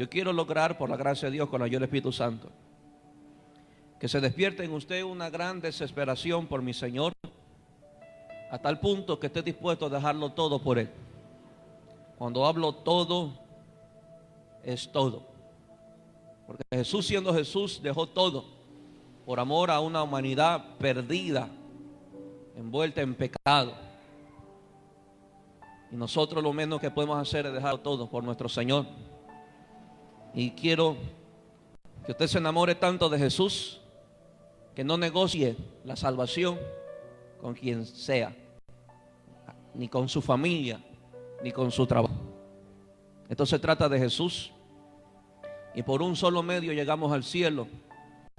Yo quiero lograr, por la gracia de Dios, con la ayuda del Espíritu Santo, que se despierte en usted una gran desesperación por mi Señor, a tal punto que esté dispuesto a dejarlo todo por Él. Cuando hablo todo, es todo. Porque Jesús, siendo Jesús, dejó todo por amor a una humanidad perdida, envuelta en pecado. Y nosotros lo menos que podemos hacer es dejarlo todo por nuestro Señor. Y quiero que usted se enamore tanto de Jesús que no negocie la salvación con quien sea, ni con su familia, ni con su trabajo. Esto se trata de Jesús, y por un solo medio llegamos al cielo,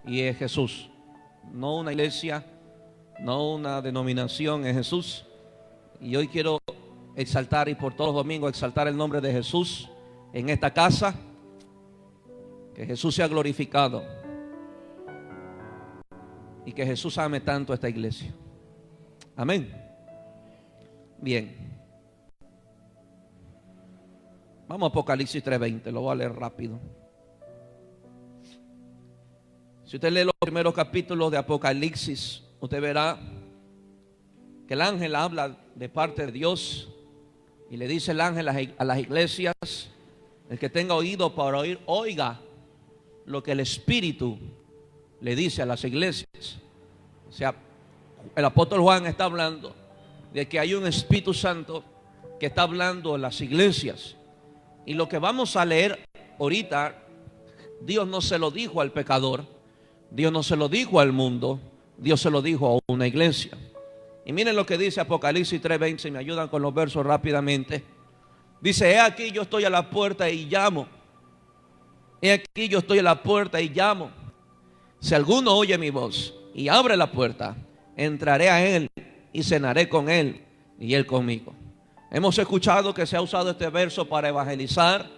y es Jesús. No una iglesia, no una denominación, es Jesús. Y hoy quiero exaltar, y por todos los domingos exaltar el nombre de Jesús en esta casa. Que Jesús sea glorificado y que Jesús ame tanto a esta iglesia. Amén. Bien, vamos a Apocalipsis 3:20. Lo voy a leer rápido. Si usted lee los primeros capítulos de Apocalipsis, usted verá que el ángel habla de parte de Dios y le dice el ángel a las iglesias: el que tenga oído para oír, oiga lo que el Espíritu le dice a las iglesias. O sea, el apóstol Juan está hablando de que hay un Espíritu Santo que está hablando a las iglesias. Y lo que vamos a leer ahorita, Dios no se lo dijo al pecador, Dios no se lo dijo al mundo, Dios se lo dijo a una iglesia. Y miren lo que dice Apocalipsis 3:20, si me ayudan con los versos rápidamente. Dice: he aquí yo estoy a la puerta y llamo. He aquí yo estoy a la puerta y llamo. Si alguno oye mi voz y abre la puerta, entraré a él y cenaré con él y él conmigo. Hemos escuchado que se ha usado este verso para evangelizar,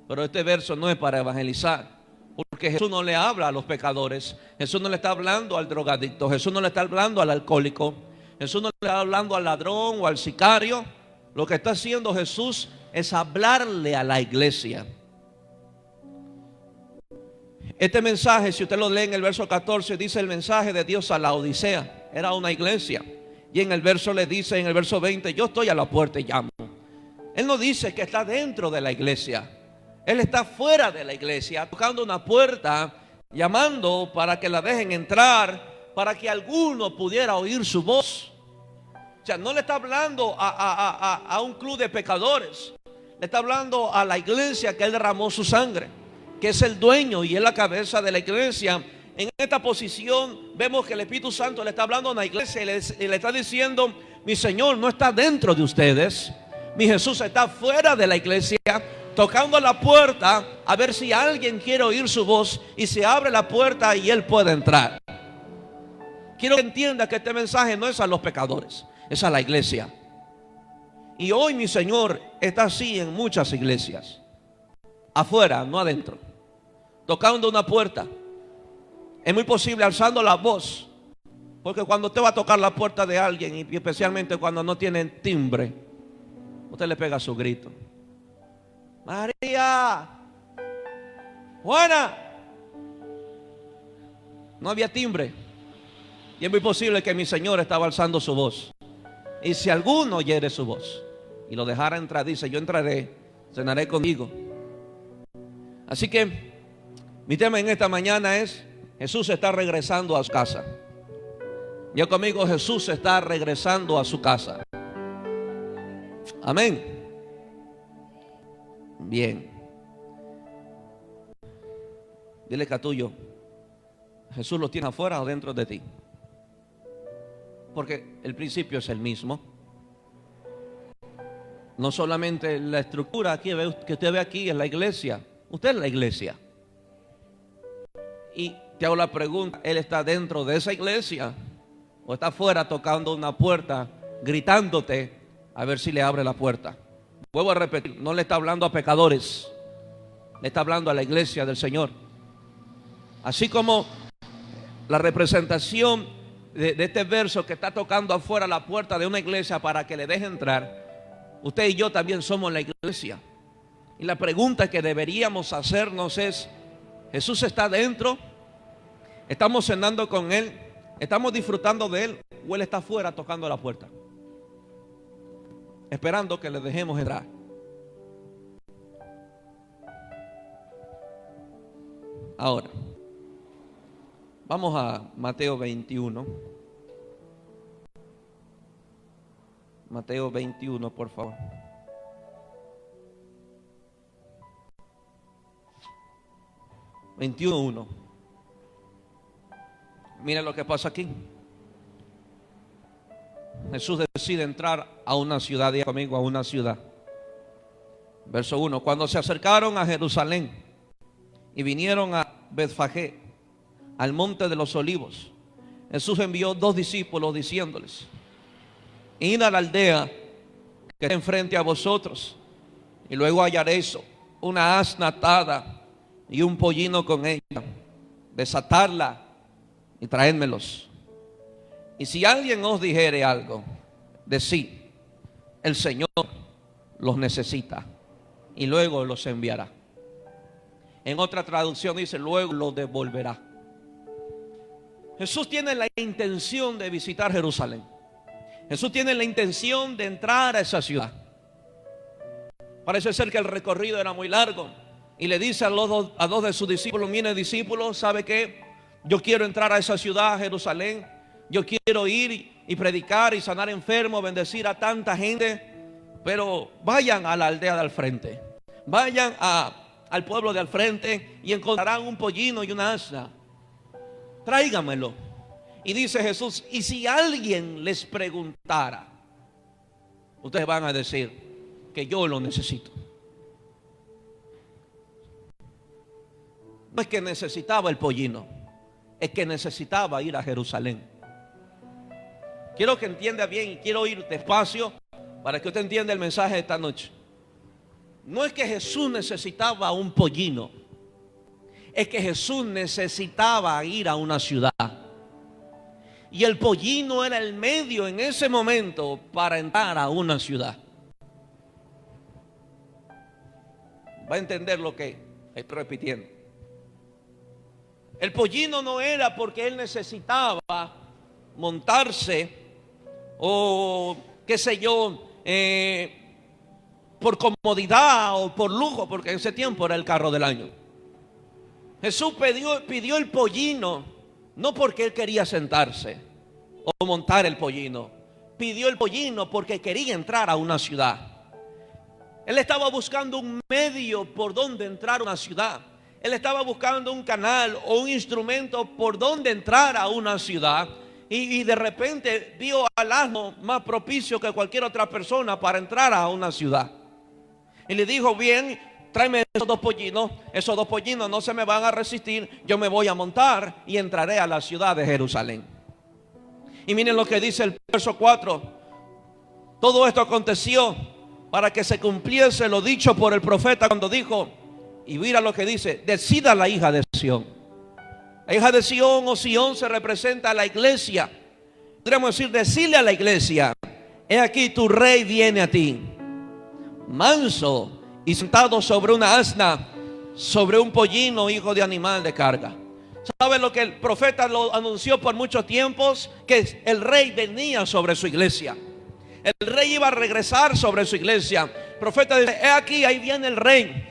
pero este verso no es para evangelizar, porque Jesús no le habla a los pecadores. Jesús no le está hablando al drogadicto, Jesús no le está hablando al alcohólico, Jesús no le está hablando al ladrón o al sicario. Lo que está haciendo Jesús es hablarle a la iglesia. Este mensaje, si usted lo lee en el verso 14, dice el mensaje de Dios a la Odisea. Era una iglesia. Y en el verso le dice, en el verso 20, yo estoy a la puerta y llamo. Él no dice que está dentro de la iglesia. Él está fuera de la iglesia, tocando una puerta, llamando para que la dejen entrar, para que alguno pudiera oír su voz. O sea, no le está hablando a un club de pecadores. Le está hablando a la iglesia que Él derramó su sangre, que es el dueño y es la cabeza de la iglesia. En esta posición vemos que el Espíritu Santo le está hablando a la iglesia y le está diciendo: mi Señor no está dentro de ustedes, mi Jesús está fuera de la iglesia, tocando la puerta a ver si alguien quiere oír su voz, y se abre la puerta y Él puede entrar. Quiero que entienda que este mensaje no es a los pecadores, es a la iglesia. Y hoy mi Señor está así en muchas iglesias, afuera, no adentro, tocando una puerta. Es muy posible alzando la voz, porque cuando usted va a tocar la puerta de alguien, y especialmente cuando no tienen timbre, usted le pega su grito: María, Juana. No había timbre, y es muy posible que mi Señor estaba alzando su voz. Y si alguno oyere su voz y lo dejara entrar, dice: yo entraré, cenaré contigo. Así que mi tema en esta mañana es: Jesús está regresando a su casa. Yo conmigo, Jesús está regresando a su casa. Amén. Bien. Dile que a tuyo: Jesús lo tiene afuera o dentro de ti. Porque el principio es el mismo. No solamente la estructura aquí que usted ve aquí es la iglesia. Usted es la iglesia. Y te hago la pregunta: ¿Él está dentro de esa iglesia o está afuera tocando una puerta, gritándote a ver si le abre la puerta? Vuelvo a repetir, no le está hablando a pecadores, le está hablando a la iglesia del Señor. Así como la representación de este verso que está tocando afuera la puerta de una iglesia para que le deje entrar, usted y yo también somos la iglesia. Y la pregunta que deberíamos hacernos es: ¿Jesús está dentro? ¿Estamos cenando con Él? ¿Estamos disfrutando de Él? ¿O Él está afuera tocando la puerta, esperando que le dejemos entrar? Ahora, vamos a Mateo 21. Mateo 21, por favor. (21:1). Miren lo que pasa aquí. Jesús decide entrar a una ciudad, diga conmigo, a una ciudad. Verso 1: cuando se acercaron a Jerusalén y vinieron a Betfagé, al monte de los olivos, Jesús envió 2 discípulos diciéndoles: id a la aldea que está enfrente a vosotros, y luego hallaréis una asna atada y un pollino con ella. Desatarla y traédmelos. Y si alguien os dijere algo, decid: el Señor los necesita, y luego los enviará. En otra traducción dice: luego los devolverá. Jesús tiene la intención de visitar Jerusalén. Jesús tiene la intención de entrar a esa ciudad. Parece ser que el recorrido era muy largo, y le dice a dos de sus discípulos: miren, discípulos, ¿sabe qué? Yo quiero entrar a esa ciudad, Jerusalén. Yo quiero ir y predicar y sanar enfermos, bendecir a tanta gente. Pero vayan a la aldea de al frente, vayan al pueblo de al frente, y encontrarán un pollino y una asna. Tráigamelo. Y dice Jesús: y si alguien les preguntara, ustedes van a decir que yo lo necesito. No es que necesitaba el pollino, es que necesitaba ir a Jerusalén. Quiero que entienda bien, y quiero ir despacio para que usted entienda el mensaje de esta noche. No es que Jesús necesitaba un pollino, es que Jesús necesitaba ir a una ciudad. Y el pollino era el medio en ese momento para entrar a una ciudad. Va a entender lo que estoy repitiendo. El pollino no era porque él necesitaba montarse, o qué sé yo, por comodidad o por lujo, porque en ese tiempo era el carro del año. Jesús pidió el pollino no porque él quería sentarse o montar el pollino. Pidió el pollino porque quería entrar a una ciudad. Él estaba buscando un medio por donde entrar a una ciudad. Él estaba buscando un canal o un instrumento por donde entrar a una ciudad. Y de repente vio al asno más propicio que cualquier otra persona para entrar a una ciudad. Y le dijo: bien, tráeme esos 2 pollinos. Esos 2 pollinos no se me van a resistir. Yo me voy a montar y entraré a la ciudad de Jerusalén. Y miren lo que dice el verso 4. Todo esto aconteció para que se cumpliese lo dicho por el profeta cuando dijo, y mira lo que dice: decida la hija de Sión. La hija de Sión o Sión se representa a la iglesia. Podríamos decir: decirle a la iglesia: he aquí tu rey viene a ti, manso y sentado sobre una asna, sobre un pollino, hijo de animal de carga. ¿Sabe lo que el profeta lo anunció por muchos tiempos? Que el rey venía sobre su iglesia. El rey iba a regresar sobre su iglesia. El profeta dice: he aquí, ahí viene el rey.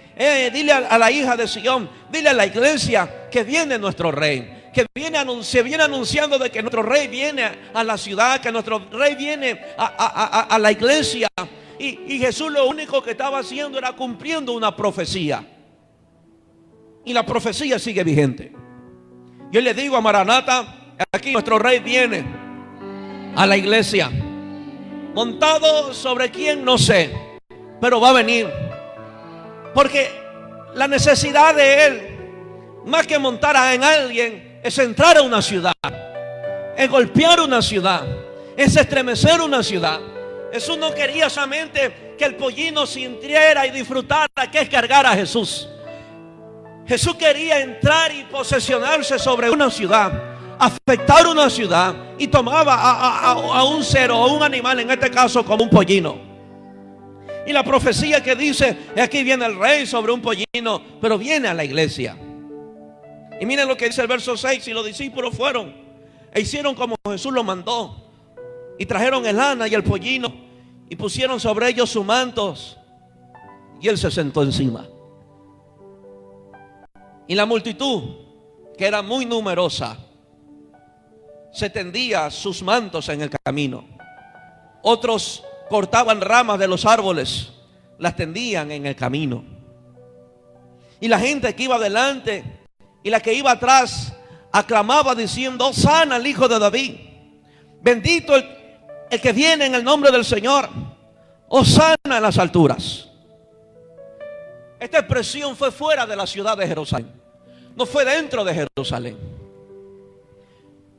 Dile a la hija de Sión, dile a la iglesia que viene nuestro rey, que se viene anunciando de que nuestro rey viene a la ciudad, que nuestro rey viene a la iglesia. Y Jesús lo único que estaba haciendo era cumpliendo una profecía. Y la profecía sigue vigente. Yo le digo a Maranata: aquí nuestro rey viene a la iglesia, montado sobre quién no sé, pero va a venir. Porque la necesidad de él, más que montar en alguien, es entrar a una ciudad, es golpear una ciudad, es estremecer una ciudad. Jesús no quería solamente que el pollino sintiera y disfrutara que es cargar a Jesús. Jesús quería entrar y posesionarse sobre una ciudad, afectar una ciudad, y tomaba a un ser o a un animal, en este caso como un pollino. Y la profecía que dice, aquí viene el rey sobre un pollino, pero viene a la iglesia. Y miren lo que dice el verso 6. Y los discípulos fueron e hicieron como Jesús lo mandó, y trajeron el asna y el pollino, y pusieron sobre ellos sus mantos, y él se sentó encima. Y la multitud, que era muy numerosa, se tendía sus mantos en el camino. Otros cortaban ramas de los árboles, las tendían en el camino. Y la gente que iba adelante y la que iba atrás aclamaba diciendo: Hosana al Hijo de David, bendito el que viene en el nombre del Señor, Hosana en las alturas. Esta expresión fue fuera de la ciudad de Jerusalén, no fue dentro de Jerusalén.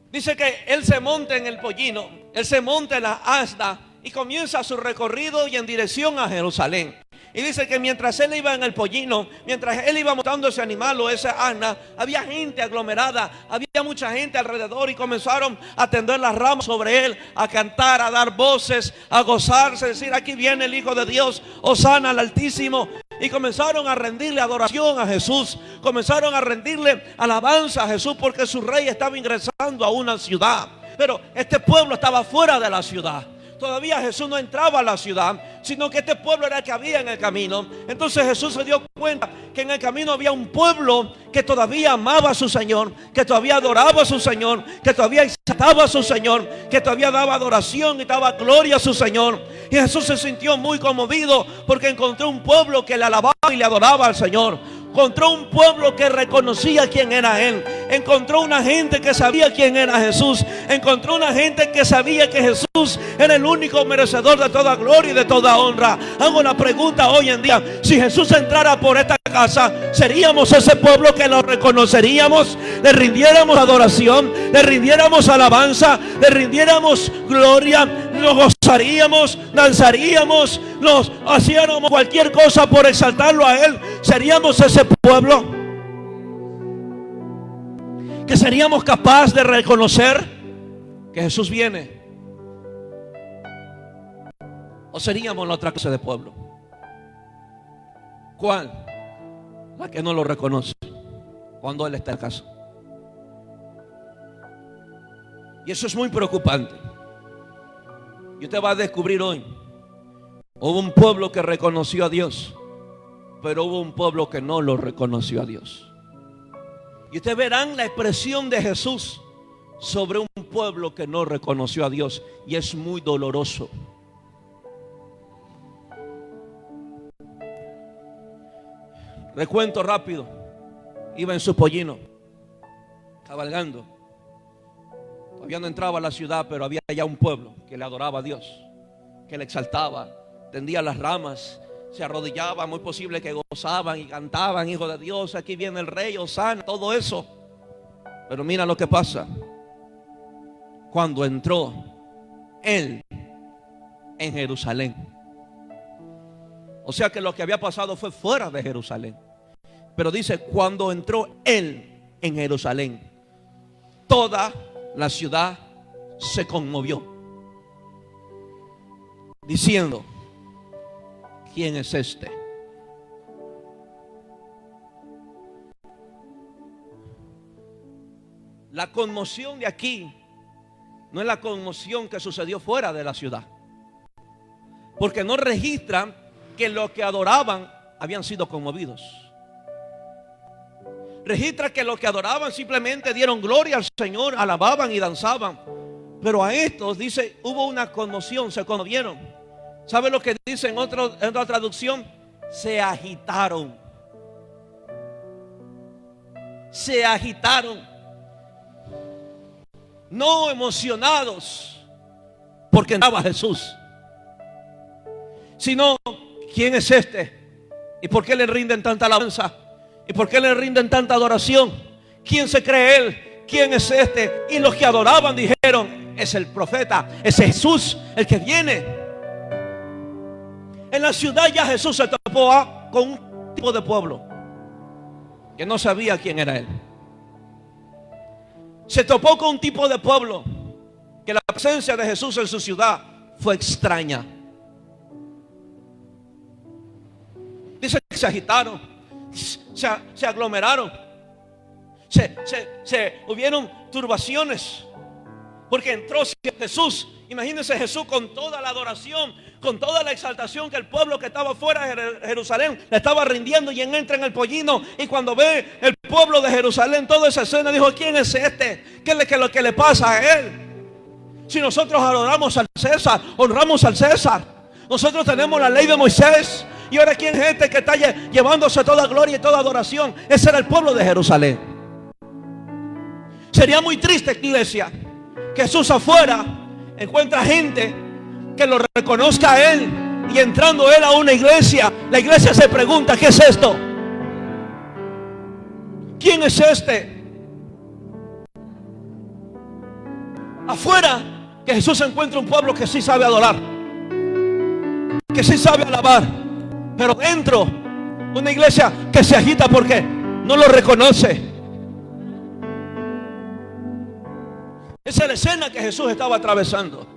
Dice que él se monta en el pollino, él se monta en la asna y comienza su recorrido y en dirección a Jerusalén. Y dice que mientras él iba en el pollino, mientras él iba montando ese animal o esa asna, había gente aglomerada, había mucha gente alrededor, y comenzaron a tender las ramas sobre él, a cantar, a dar voces, a gozarse, decir: aquí viene el Hijo de Dios, Hosana al Altísimo. Y comenzaron a rendirle adoración a Jesús, comenzaron a rendirle alabanza a Jesús, porque su rey estaba ingresando a una ciudad. Pero este pueblo estaba fuera de la ciudad. Todavía Jesús no entraba a la ciudad, sino que este pueblo era el que había en el camino. Entonces Jesús se dio cuenta que en el camino había un pueblo que todavía amaba a su Señor, que todavía adoraba a su Señor, que todavía exaltaba a su Señor, que todavía daba adoración y daba gloria a su Señor. Y Jesús se sintió muy conmovido porque encontró un pueblo que le alababa y le adoraba al Señor. Encontró un pueblo que reconocía quién era Él. Encontró una gente que sabía quién era Jesús. Encontró una gente que sabía que Jesús era el único merecedor de toda gloria y de toda honra. Hago una pregunta hoy en día: si Jesús entrara por esta casa, ¿seríamos ese pueblo que lo reconoceríamos? ¿Le rindiéramos adoración? ¿Le rindiéramos alabanza? ¿Le rindiéramos gloria? ¿Nos gozaríamos? ¿Danzaríamos? ¿Nos hacíamos cualquier cosa por exaltarlo a Él? ¿Seríamos ese pueblo que seríamos capaces de reconocer que Jesús viene? ¿O seríamos la otra clase de pueblo? ¿Cuál? La que no lo reconoce cuando Él está en casa. Y eso es muy preocupante. Y usted va a descubrir hoy: hubo un pueblo que reconoció a Dios, pero hubo un pueblo que no lo reconoció a Dios. Y ustedes verán la expresión de Jesús sobre un pueblo que no reconoció a Dios, y es muy doloroso. Recuento rápido: iba en su pollino, cabalgando. Todavía no entraba a la ciudad, pero había ya un pueblo que le adoraba a Dios, que le exaltaba, tendía las ramas, se arrodillaban, muy posible que gozaban y cantaban: Hijo de Dios, aquí viene el Rey, Hosana, todo eso. Pero mira lo que pasa cuando entró Él en Jerusalén. O sea que lo que había pasado fue fuera de Jerusalén. Pero dice: cuando entró Él en Jerusalén, toda la ciudad se conmovió, diciendo: ¿quién es este? La conmoción de aquí no es la conmoción que sucedió fuera de la ciudad, porque no registran que los que adoraban habían sido conmovidos. Registra que los que adoraban simplemente dieron gloria al Señor, alababan y danzaban. Pero a estos, dice, hubo una conmoción, se conmovieron. ¿Sabe lo que dice en otra traducción? Se agitaron. Se agitaron. No emocionados porque entraba Jesús, sino: ¿quién es este? ¿Y por qué le rinden tanta alabanza? ¿Y por qué le rinden tanta adoración? ¿Quién se cree Él? ¿Quién es este? Y los que adoraban dijeron: es el profeta, es Jesús el que viene. En la ciudad ya Jesús se topó con un tipo de pueblo que no sabía quién era Él. Se topó con un tipo de pueblo que la presencia de Jesús en su ciudad fue extraña. Dice que se agitaron, se aglomeraron, hubieron turbaciones, porque entró Jesús. Imagínense Jesús con toda la adoración, con toda la exaltación, que el pueblo que estaba fuera de Jerusalén le estaba rindiendo, y entra en el pollino. Y cuando ve el pueblo de Jerusalén toda esa escena, dijo: ¿quién es este? ¿Qué es lo que le pasa a él? Si nosotros adoramos al César, honramos al César. Nosotros tenemos la ley de Moisés. Y ahora, ¿quién es este que está llevándose toda gloria y toda adoración? Ese era el pueblo de Jerusalén. Sería muy triste, iglesia, que Jesús afuera encuentra gente que lo reconozca a Él, y entrando Él a una iglesia, la iglesia se pregunta: ¿qué es esto? ¿Quién es este? Afuera, que Jesús encuentra un pueblo que sí sabe adorar, que sí sabe alabar. Pero dentro, una iglesia que se agita porque no lo reconoce. Esa es la escena que Jesús estaba atravesando.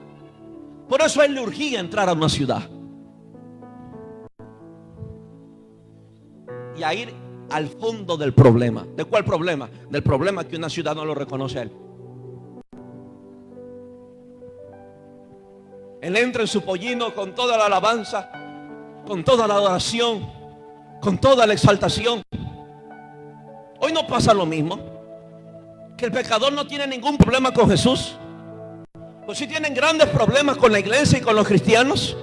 Por eso a Él le urgía entrar a una ciudad y a ir al fondo del problema. ¿De cuál problema? Del problema que una ciudad no lo reconoce a Él. Él entra en su pollino con toda la alabanza, con toda la adoración, con toda la exaltación. Hoy no pasa lo mismo, que el pecador no tiene ningún problema con Jesús. Pues sí tienen grandes problemas con la iglesia y con los cristianos.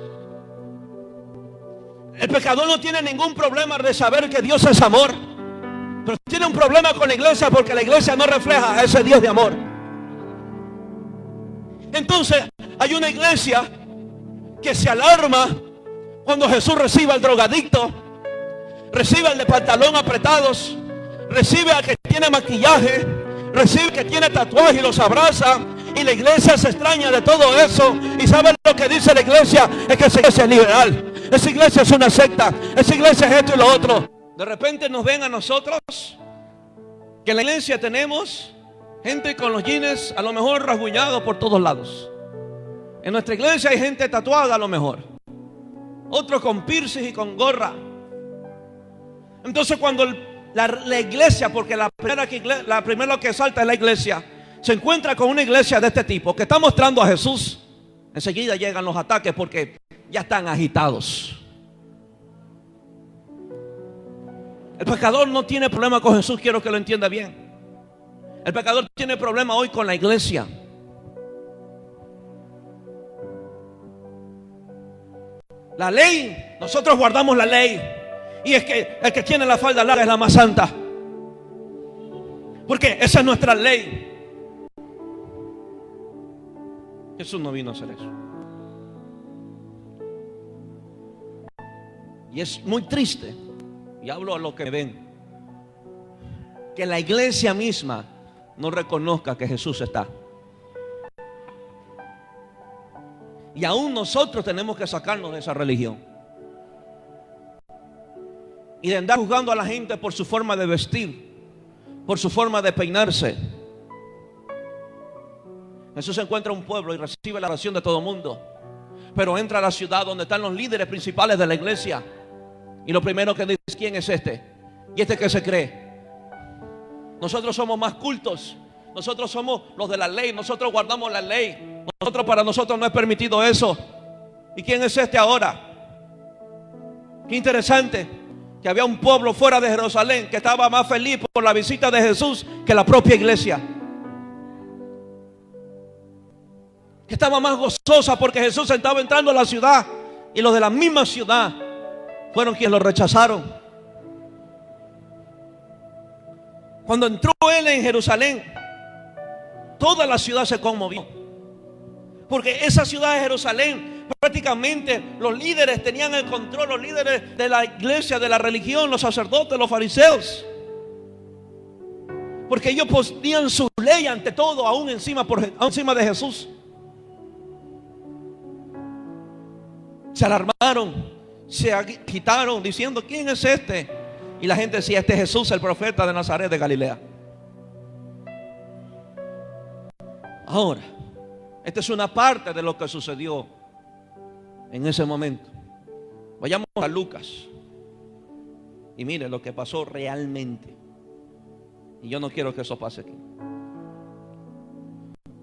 El pecador no tiene ningún problema de saber que Dios es amor, pero tiene un problema con la iglesia porque la iglesia no refleja a ese Dios de amor. Entonces hay una iglesia que se alarma cuando Jesús recibe al drogadicto, recibe al de pantalón apretados, recibe al que tiene maquillaje, recibe al que tiene tatuaje y los abraza. Y la iglesia se extraña de todo eso. Y ¿saben lo que dice la iglesia? Es que esa iglesia es liberal, esa iglesia es una secta, esa iglesia es esto y lo otro. De repente nos ven a nosotros, que en la iglesia tenemos gente con los jeans a lo mejor rasguñados por todos lados. En nuestra iglesia hay gente tatuada a lo mejor, otros con piercing y con gorra. Entonces cuando la iglesia, porque la primera que salta es la iglesia, se encuentra con una iglesia de este tipo que está mostrando a Jesús, enseguida llegan los ataques porque ya están agitados. El pecador no tiene problema con Jesús, quiero que lo entienda bien. El pecador tiene problema hoy con la iglesia. La ley, nosotros guardamos la ley, y es que el que tiene la falda larga es la más santa, porque esa es nuestra ley. Jesús no vino a hacer eso. Y es muy triste, y hablo a los que me ven, que la iglesia misma no reconozca que Jesús está. Y aún nosotros tenemos que sacarnos de esa religión y de andar juzgando a la gente por su forma de vestir, por su forma de peinarse. Jesús encuentra un pueblo y recibe la oración de todo el mundo, pero entra a la ciudad donde están los líderes principales de la iglesia, y lo primero que dice es: ¿quién es este? ¿Y este qué se cree? Nosotros somos más cultos, nosotros somos los de la ley, nosotros guardamos la ley, para nosotros no es permitido eso. ¿Y quién es este ahora? Qué interesante que había un pueblo fuera de Jerusalén que estaba más feliz por la visita de Jesús que la propia iglesia, que estaba más gozosa porque Jesús estaba entrando a la ciudad, y los de la misma ciudad fueron quienes lo rechazaron. Cuando entró Él en Jerusalén, toda la ciudad se conmovió, porque esa ciudad de Jerusalén, prácticamente los líderes tenían el control, los líderes de la iglesia, de la religión, los sacerdotes, los fariseos, porque ellos ponían su ley ante todo, aún encima de Jesús. Se alarmaron, se agitaron diciendo: ¿quién es este? Y la gente decía: este es Jesús, el profeta de Nazaret de Galilea. Ahora, esta es una parte de lo que sucedió en ese momento. Vayamos a Lucas. Y mire lo que pasó realmente. Y yo no quiero que eso pase aquí.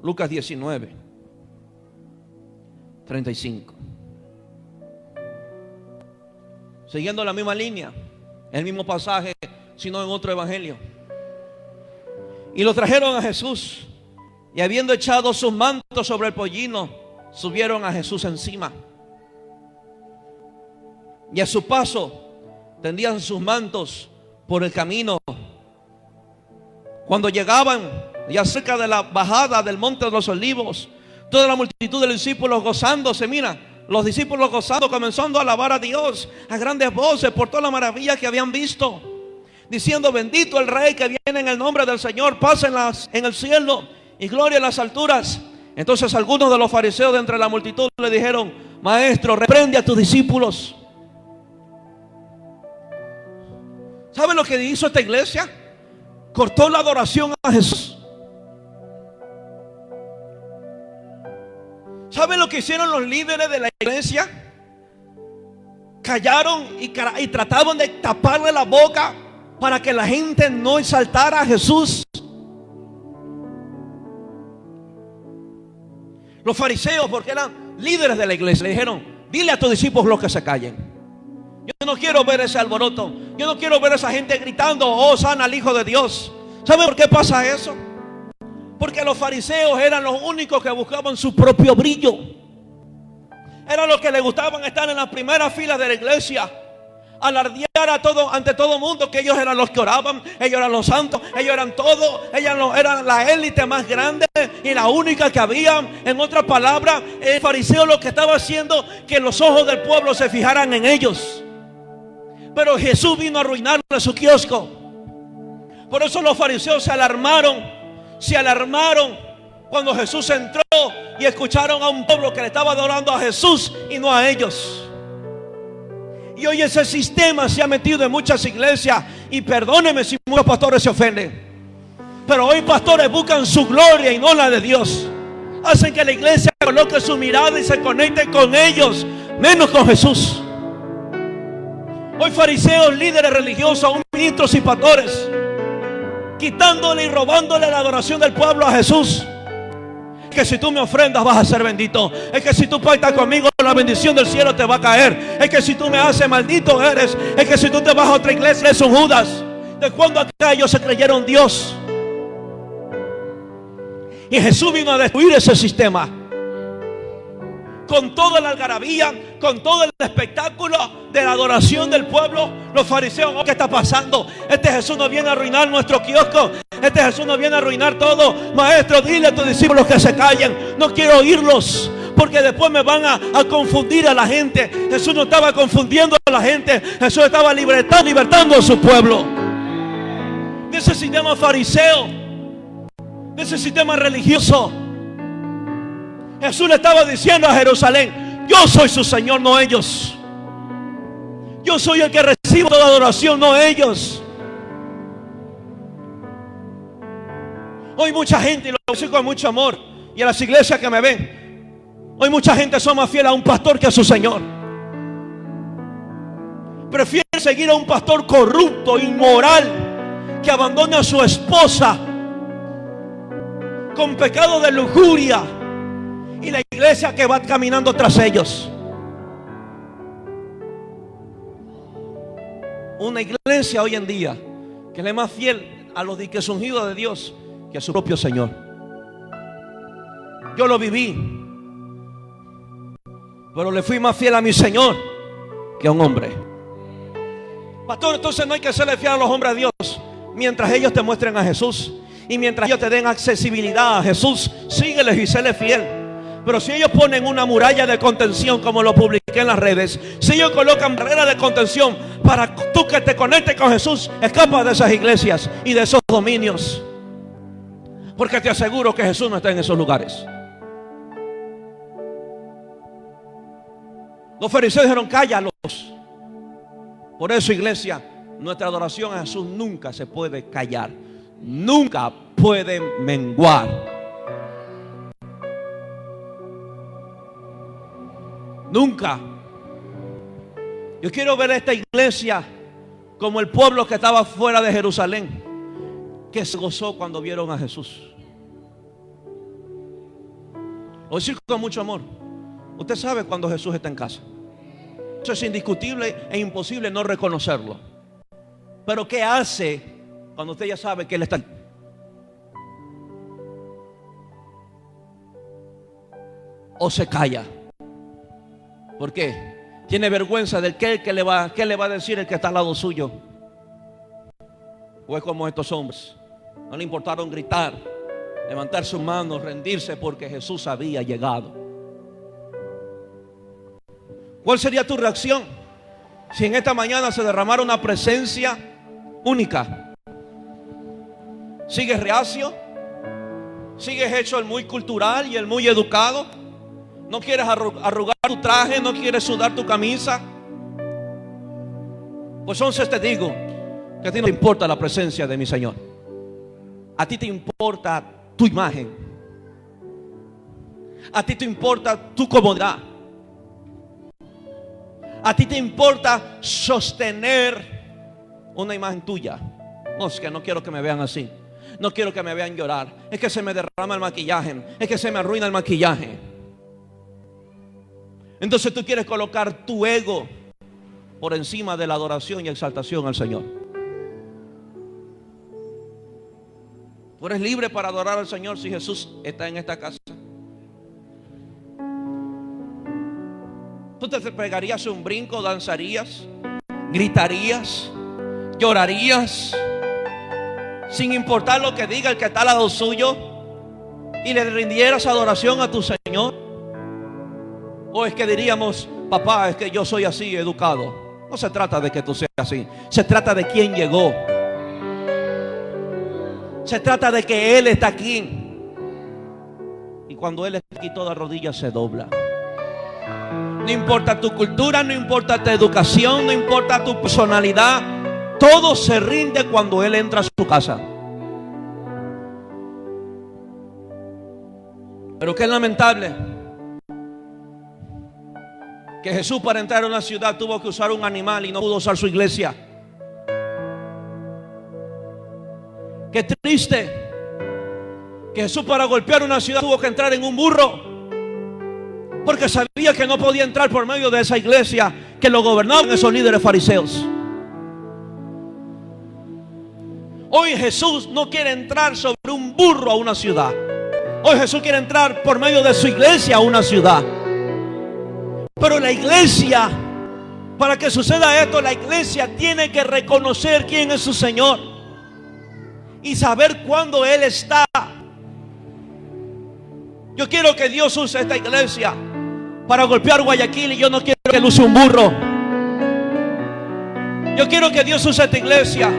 Lucas 19, 35. Siguiendo la misma línea, el mismo pasaje, sino en otro evangelio. Y lo trajeron a Jesús, y habiendo echado sus mantos sobre el pollino, subieron a Jesús encima. Y a su paso tendían sus mantos por el camino. Cuando llegaban ya cerca de la bajada del monte de los olivos, toda la multitud de los discípulos gozándose, mira, los discípulos gozando, comenzando a alabar a Dios a grandes voces por toda la maravilla que habían visto, diciendo: bendito el Rey que viene en el nombre del Señor, paz en el cielo y gloria en las alturas. Entonces algunos de los fariseos de entre la multitud le dijeron: Maestro, reprende a tus discípulos. ¿Sabe lo que hizo esta iglesia? Cortó la adoración a Jesús. ¿Sabe lo que hicieron los líderes de la iglesia? Callaron y trataban de taparle la boca para que la gente no exaltara a Jesús. Los fariseos, porque eran líderes de la iglesia, le dijeron: dile a tus discípulos que se callen. Yo no quiero ver ese alboroto. Yo no quiero ver a esa gente gritando: oh, sana al Hijo de Dios. ¿Sabe por qué pasa eso? Porque los fariseos eran los únicos que buscaban su propio brillo. Eran los que les gustaban estar en las primeras filas de la iglesia, alardear ante todo mundo que ellos eran los que oraban, ellos eran los santos, ellos eran todo, ellos eran la élite más grande y la única que había. En otras palabras, el fariseo lo que estaba haciendo que los ojos del pueblo se fijaran en ellos. Pero Jesús vino a arruinarle su kiosco. Por eso los fariseos se alarmaron cuando Jesús entró y escucharon a un pueblo que le estaba adorando a Jesús y no a ellos. Y hoy ese sistema se ha metido en muchas iglesias. Y perdónenme si muchos pastores se ofenden, pero hoy pastores buscan su gloria y no la de Dios. Hacen que la iglesia coloque su mirada y se conecte con ellos, menos con Jesús. Hoy fariseos, líderes religiosos, aún ministros y pastores, quitándole y robándole la adoración del pueblo a Jesús. Es que si tú me ofrendas vas a ser bendito. Es que si tú pactas conmigo, la bendición del cielo te va a caer. Es que si tú me haces, maldito eres. Es que si tú te vas a otra iglesia, eres un Judas. ¿De cuándo acá ellos se creyeron Dios? Y Jesús vino a destruir ese sistema. Con toda la algarabía, con todo el espectáculo de la adoración del pueblo, los fariseos: ¿qué está pasando? Este Jesús no viene a arruinar nuestro kiosco. Este Jesús no viene a arruinar todo. Maestro, dile a tus discípulos que se callen. No quiero oírlos, porque después me van a confundir a la gente. Jesús no estaba confundiendo a la gente. Jesús estaba libertando a su pueblo de ese sistema fariseo, de ese sistema religioso. Jesús le estaba diciendo a Jerusalén: yo soy su Señor, no ellos. Yo soy el que recibo toda adoración, no ellos. Hoy mucha gente, y lo digo con mucho amor, y a las iglesias que me ven, hoy mucha gente son más fieles a un pastor que a su Señor. Prefieren seguir a un pastor corrupto, inmoral, que abandona a su esposa con pecado de lujuria, y la iglesia que va caminando tras ellos. Una iglesia hoy en día que le es más fiel a los diques ungidos de Dios que a su propio Señor. Yo lo viví, pero le fui más fiel a mi Señor que a un hombre. Pastor, entonces no hay que serle fiel a los hombres de Dios. Mientras ellos te muestren a Jesús y mientras ellos te den accesibilidad a Jesús, sígueles y séle fiel. Pero si ellos ponen una muralla de contención, como lo publiqué en las redes, si ellos colocan barreras de contención para tú que te conectes con Jesús, escapa de esas iglesias y de esos dominios, porque te aseguro que Jesús no está en esos lugares. Los fariseos dijeron: cállalos. Por eso, iglesia, nuestra adoración a Jesús nunca se puede callar, nunca puede menguar. Nunca. Yo quiero ver a esta iglesia como el pueblo que estaba fuera de Jerusalén, que se gozó cuando vieron a Jesús. Lo decir con mucho amor. Usted sabe cuando Jesús está en casa. Eso es indiscutible e imposible no reconocerlo. Pero ¿qué hace cuando usted ya sabe que Él está? O se calla. ¿Por qué? Tiene vergüenza de qué le va a decir el que está al lado suyo. O es como estos hombres. No le importaron gritar, levantar sus manos, rendirse porque Jesús había llegado. ¿Cuál sería tu reacción si en esta mañana se derramara una presencia única? ¿Sigues reacio? ¿Sigues hecho el muy cultural y el muy educado? ¿No quieres arrugar tu traje? ¿No quieres sudar tu camisa? Pues entonces te digo que a ti no te importa la presencia de mi Señor. A ti te importa tu imagen. A ti te importa tu comodidad. A ti te importa sostener una imagen tuya. No, es que no quiero que me vean así. No quiero que me vean llorar. Es que se me derrama el maquillaje. Es que se me arruina el maquillaje. Entonces tú quieres colocar tu ego por encima de la adoración y exaltación al Señor. Tú eres libre para adorar al Señor si Jesús está en esta casa. Tú te pegarías un brinco, danzarías, gritarías, llorarías, sin importar lo que diga el que está al lado suyo, y le rindieras adoración a tu Señor. O es que diríamos, papá, es que yo soy así, educado. No se trata de que tú seas así, se trata de quién llegó. Se trata de que Él está aquí. Y cuando Él está aquí, toda rodilla se dobla. No importa tu cultura, no importa tu educación, no importa tu personalidad, todo se rinde cuando Él entra a su casa. Pero qué lamentable que Jesús, para entrar a una ciudad, tuvo que usar un animal y no pudo usar su iglesia. Qué triste que Jesús, para golpear una ciudad, tuvo que entrar en un burro, porque sabía que no podía entrar por medio de esa iglesia que lo gobernaban esos líderes fariseos. Hoy Jesús no quiere entrar sobre un burro a una ciudad. Hoy Jesús quiere entrar por medio de su iglesia a una ciudad. Pero la iglesia, para que suceda esto, la iglesia tiene que reconocer quién es su Señor y saber cuándo Él está. Yo quiero que Dios use esta iglesia para golpear Guayaquil, y yo no quiero que Él use un burro. Yo quiero que Dios use esta iglesia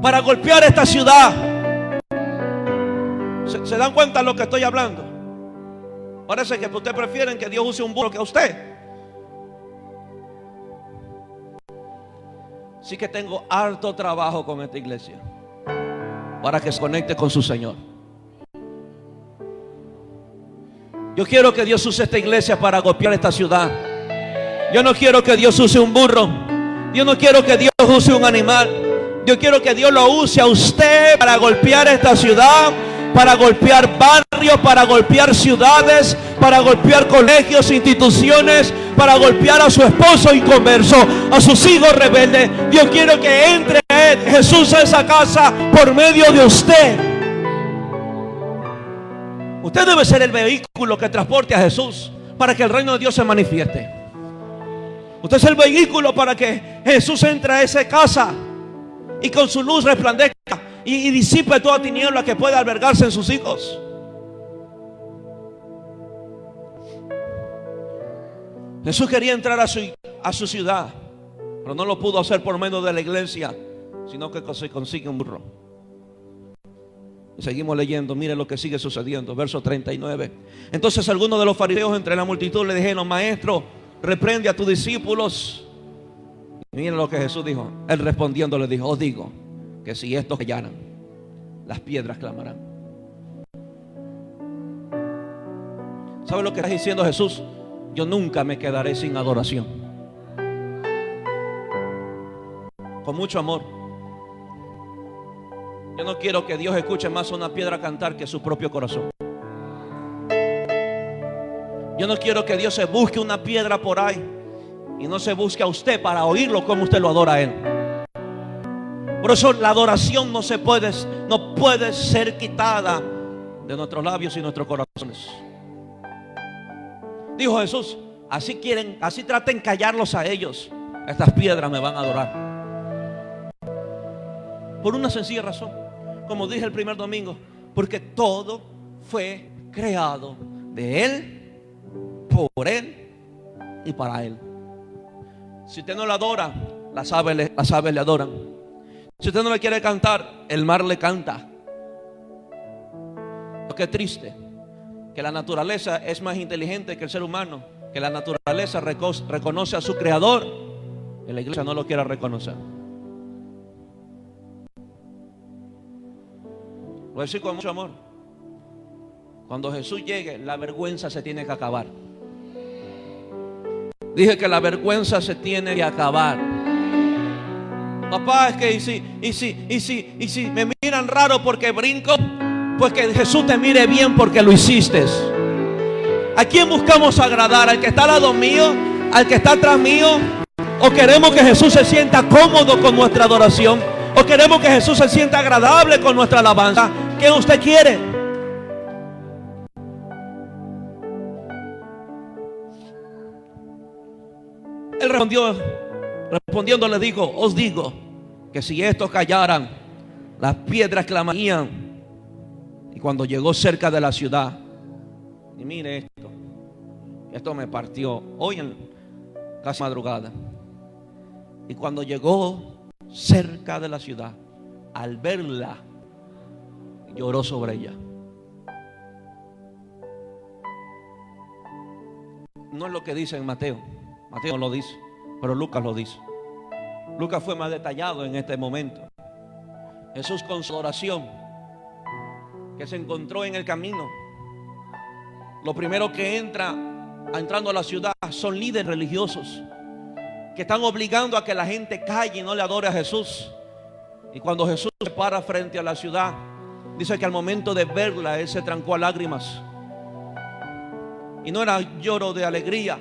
para golpear esta ciudad. ¿Se dan cuenta de lo que estoy hablando? Parece que ustedes prefieren que Dios use un burro que a usted. Sí que tengo harto trabajo con esta iglesia para que se conecte con su Señor. Yo quiero que Dios use esta iglesia para golpear esta ciudad. Yo no quiero que Dios use un burro. Yo no quiero que Dios use un animal. Yo quiero que Dios lo use a usted para golpear esta ciudad, para golpear barrios, para golpear ciudades, para golpear colegios, instituciones, para golpear a su esposo inconverso, a sus hijos rebeldes. Yo quiero que entre Jesús a esa casa por medio de usted. Usted debe ser el vehículo que transporte a Jesús para que el reino de Dios se manifieste. Usted es el vehículo para que Jesús entre a esa casa y con su luz resplandezca y disipe toda tiniebla que pueda albergarse en sus hijos. Jesús quería entrar a su ciudad, pero no lo pudo hacer por medio de la iglesia, sino que se consigue un burro. Y seguimos leyendo, mire lo que sigue sucediendo, verso 39. Entonces algunos de los fariseos entre la multitud le dijeron: maestro, reprende a tus discípulos. Y miren lo que Jesús dijo. Él respondiendo le dijo: os digo que si estos callaran, las piedras clamarán. ¿Sabe lo que está diciendo Jesús? Yo nunca me quedaré sin adoración. con mucho amor. Yo no quiero que Dios escuche más a una piedra cantar que su propio corazón. Yo no quiero que Dios se busque una piedra por ahí y no se busque a usted para oírlo como usted lo adora a Él. Por eso la adoración no puede ser quitada de nuestros labios y nuestros corazones. Dijo Jesús: así traten callarlos a ellos, estas piedras me van a adorar. Por una sencilla razón, como dije el primer domingo, porque todo fue creado de Él, por Él y para Él. Si usted no le adora, las aves le adoran. Si usted no le quiere cantar, el mar le canta. Qué triste que la naturaleza es más inteligente que el ser humano, que la naturaleza reconoce a su creador y la iglesia no lo quiere reconocer. Lo voy a decir con mucho amor: cuando Jesús llegue, la vergüenza se tiene que acabar. Dije que la vergüenza se tiene que acabar. Papá, es que y si me miran raro porque brinco, pues que Jesús te mire bien porque lo hiciste. ¿A quién buscamos agradar? ¿Al que está al lado mío? ¿Al que está atrás mío? ¿O queremos que Jesús se sienta cómodo con nuestra adoración? ¿O queremos que Jesús se sienta agradable con nuestra alabanza? ¿Qué usted quiere? Él respondiendo le dijo: os digo que si estos callaran, las piedras clamarían. Y cuando llegó cerca de la ciudad, y mire esto me partió hoy en casi madrugada. Y cuando llegó cerca de la ciudad, al verla, lloró sobre ella. No es lo que dice en Mateo. Mateo no lo dice, pero Lucas lo dice. Lucas fue más detallado en este momento. Jesús, con su oración, que se encontró en el camino, lo primero que entrando a la ciudad son líderes religiosos que están obligando a que la gente calle y no le adore a Jesús. Y cuando Jesús se para frente a la ciudad, dice que al momento de verla, Él se trancó a lágrimas. Y no era lloro de alegría,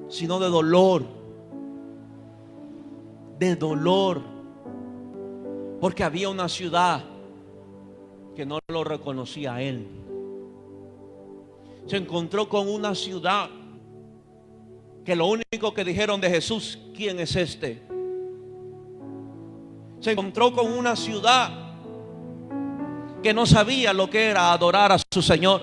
sino de dolor. De dolor. Porque había una ciudad que no lo reconocía a Él. Se encontró con una ciudad que lo único que dijeron de Jesús: ¿quién es este? Se encontró con una ciudad que no sabía lo que era adorar a su Señor.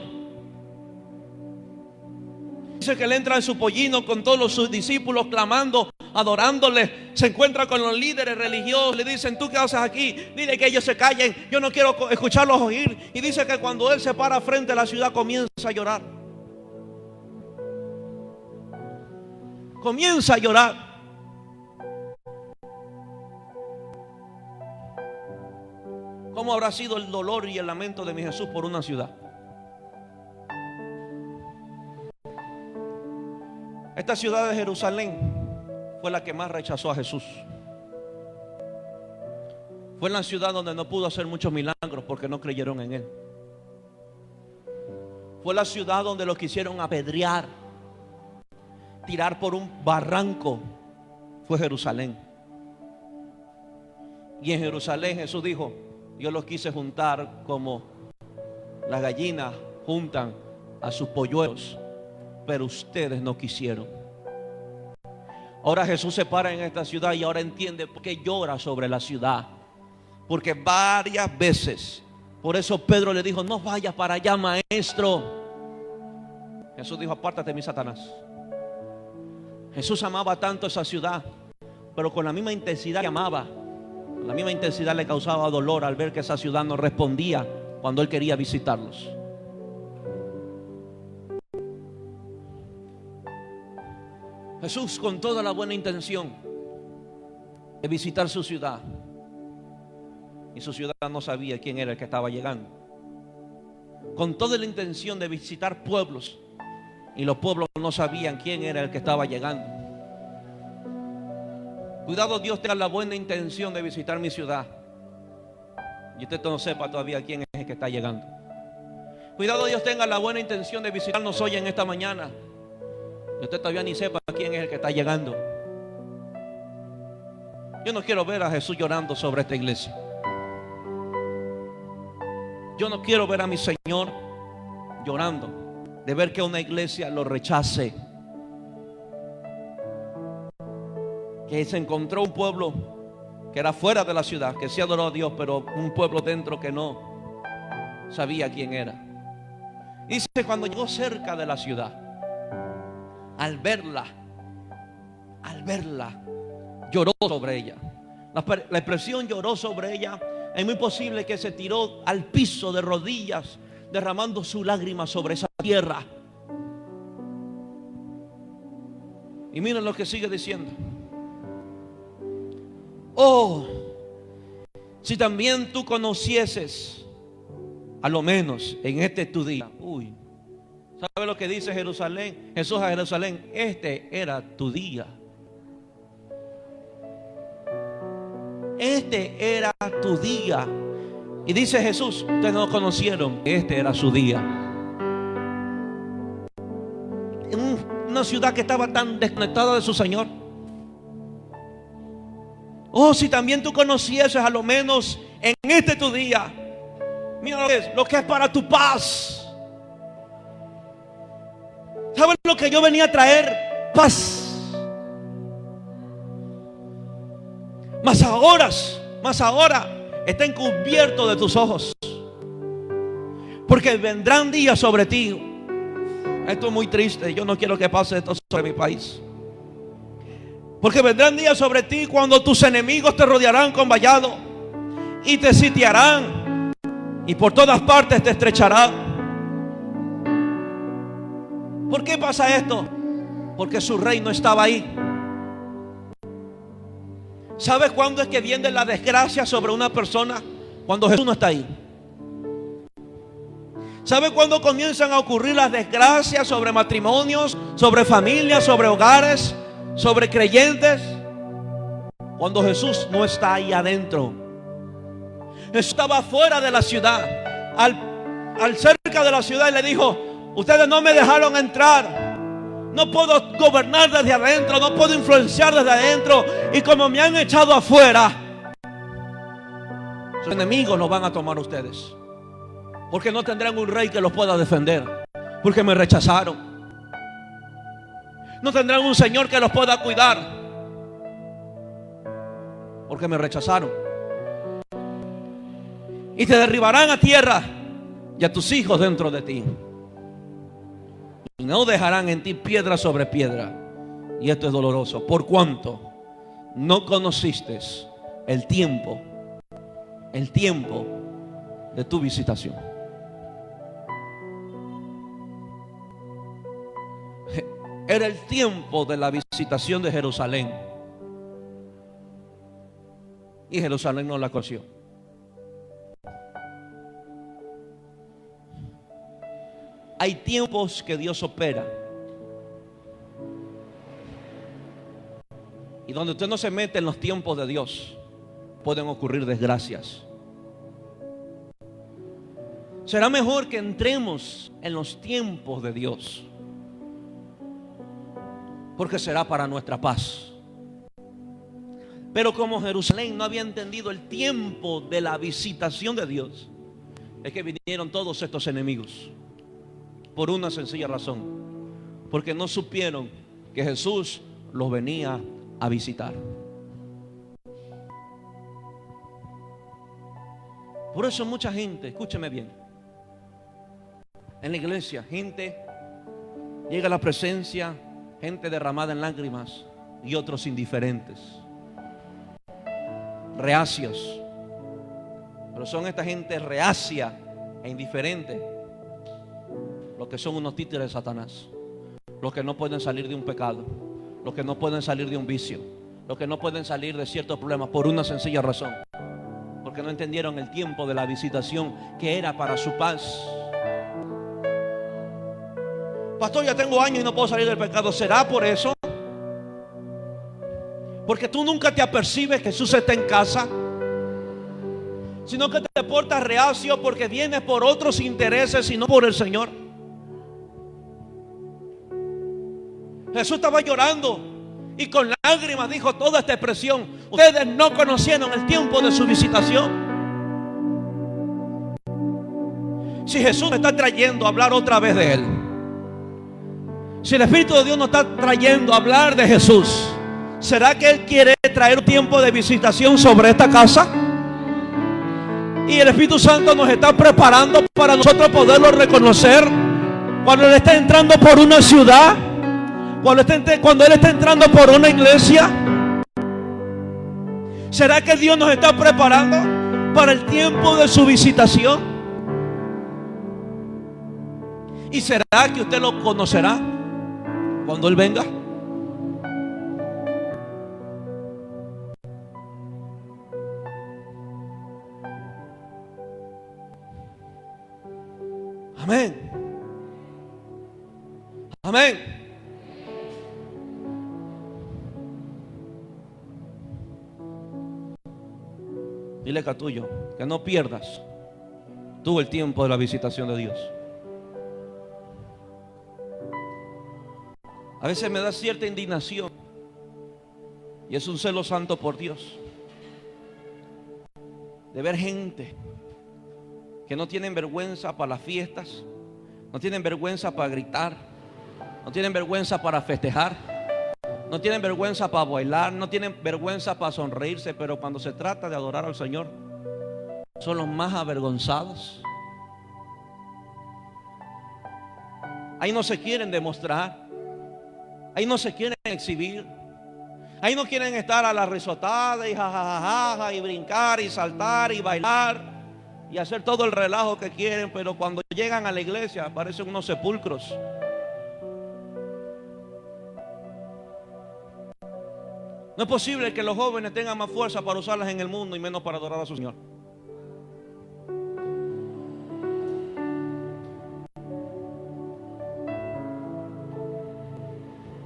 Dice que Él entra en su pollino con todos sus discípulos clamando, adorándole. Se encuentra con los líderes religiosos. Le dicen: ¿tú qué haces aquí? Dile que ellos se callen, yo no quiero escucharlos oír. Y dice que cuando Él se para frente a la ciudad, comienza a llorar. Comienza a llorar. ¿Cómo habrá sido el dolor y el lamento de mi Jesús por una ciudad? Esta ciudad de Jerusalén fue la que más rechazó a Jesús. Fue la ciudad donde no pudo hacer muchos milagros porque no creyeron en Él. Fue la ciudad donde lo quisieron apedrear, tirar por un barranco. Fue Jerusalén. Y en Jerusalén Jesús dijo: yo los quise juntar como las gallinas juntan a sus polluelos, pero ustedes no quisieron. Ahora Jesús se para en esta ciudad y ahora entiende por qué llora sobre la ciudad. Porque varias veces, por eso Pedro le dijo: no vayas para allá, maestro. Jesús dijo: apártate de mí, Satanás. Jesús amaba tanto esa ciudad, pero con la misma intensidad que amaba, con la misma intensidad le causaba dolor al ver que esa ciudad no respondía cuando Él quería visitarlos. Jesús, con toda la buena intención de visitar su ciudad, y su ciudad no sabía quién era el que estaba llegando. Con toda la intención de visitar pueblos, y los pueblos no sabían quién era el que estaba llegando. Cuidado, Dios tenga la buena intención de visitar mi ciudad y usted no sepa todavía quién es el que está llegando. Cuidado, Dios tenga la buena intención de visitarnos hoy en esta mañana y usted todavía ni sepa quién es el que está llegando. Yo no quiero ver a Jesús llorando sobre esta iglesia. Yo no quiero ver a mi Señor llorando de ver que una iglesia lo rechace, que se encontró un pueblo que era fuera de la ciudad, que sí adoró a Dios, pero un pueblo dentro que no sabía quién era. Dice, cuando llegó cerca de la ciudad, al verla, lloró sobre ella. La expresión lloró sobre ella, es muy posible que se tiró al piso de rodillas, derramando su lágrima sobre esa tierra. Y miren lo que sigue diciendo. Oh, si también tú conocieses, a lo menos en este tu día. Uy, ¿sabe lo que dice Jerusalén? Jesús a Jerusalén, este era tu día. Este era tu día. Y dice Jesús, ustedes no conocieron que este era su día. En una ciudad que estaba tan desconectada de su Señor. Oh, si también tú conocieses a lo menos en este tu día. Mira lo que es para tu paz. ¿Sabes lo que yo venía a traer? Paz. Mas ahora está encubierto de tus ojos, porque vendrán días sobre ti. Esto es muy triste. Yo no quiero que pase esto sobre mi país. Porque vendrán días sobre ti cuando tus enemigos te rodearán con vallado y te sitiarán y por todas partes te estrecharán. ¿Por qué pasa esto? Porque su reino estaba ahí. ¿Sabes cuándo es que viene la desgracia sobre una persona? Cuando Jesús no está ahí. ¿Sabe cuándo comienzan a ocurrir las desgracias sobre matrimonios, sobre familias, sobre hogares, sobre creyentes? Cuando Jesús no está ahí adentro. Jesús estaba fuera de la ciudad, al cerca de la ciudad, y le dijo: ustedes no me dejaron entrar. No puedo gobernar desde adentro, no puedo influenciar desde adentro. Y como me han echado afuera, sus enemigos los van a tomar ustedes, porque no tendrán un rey que los pueda defender, porque me rechazaron. No tendrán un Señor que los pueda cuidar, porque me rechazaron. Y te derribarán a tierra y a tus hijos dentro de ti, y no dejarán en ti piedra sobre piedra. Y esto es doloroso, por cuanto no conociste el tiempo de tu visitación. Era el tiempo de la visitación de Jerusalén, y Jerusalén no la conoció. Hay tiempos que Dios opera, y donde usted no se mete en los tiempos de Dios, pueden ocurrir desgracias. Será mejor que entremos en los tiempos de Dios, porque será para nuestra paz. Pero como Jerusalén no había entendido el tiempo de la visitación de Dios, es que vinieron todos estos enemigos. Por una sencilla razón: porque no supieron que Jesús los venía a visitar. Por eso mucha gente, escúcheme bien, en la iglesia, gente llega a la presencia, gente derramada en lágrimas, y otros indiferentes, reacios. Pero son esta gente reacia e indiferente los que son unos títeres de Satanás, los que no pueden salir de un pecado, los que no pueden salir de un vicio, los que no pueden salir de ciertos problemas, por una sencilla razón: porque no entendieron el tiempo de la visitación, que era para su paz. Pastor, ya tengo años y no puedo salir del pecado. ¿Será por eso? Porque tú nunca te apercibes que Jesús está en casa, sino que te portas reacio porque vienes por otros intereses y no por el Señor. Jesús estaba llorando y con lágrimas dijo toda esta expresión: ustedes no conocieron el tiempo de su visitación. Si Jesús me está trayendo a hablar otra vez de Él, si el Espíritu de Dios nos está trayendo a hablar de Jesús, ¿será que Él quiere traer un tiempo de visitación sobre esta casa? Y el Espíritu Santo nos está preparando para nosotros poderlo reconocer cuando Él está entrando por una ciudad, cuando Él está entrando por una iglesia. ¿Será que Dios nos está preparando para el tiempo de su visitación? ¿Y será que usted lo conocerá cuando Él venga? Amén. Amén. Dile a tuyo que no pierdas tú el tiempo de la visitación de Dios. A veces me da cierta indignación y es un celo santo por Dios de ver gente que no tienen vergüenza para las fiestas, no tienen vergüenza para gritar, no tienen vergüenza para festejar, no tienen vergüenza para bailar, no tienen vergüenza para sonreírse, pero cuando se trata de adorar al Señor son los más avergonzados. Ahí no se quieren demostrar, ahí no se quieren exhibir, ahí no quieren estar a la risotada y jajajaja y brincar y saltar y bailar y hacer todo el relajo que quieren, pero cuando llegan a la iglesia parecen unos sepulcros. No es posible que los jóvenes tengan más fuerza para usarlas en el mundo y menos para adorar a su Señor.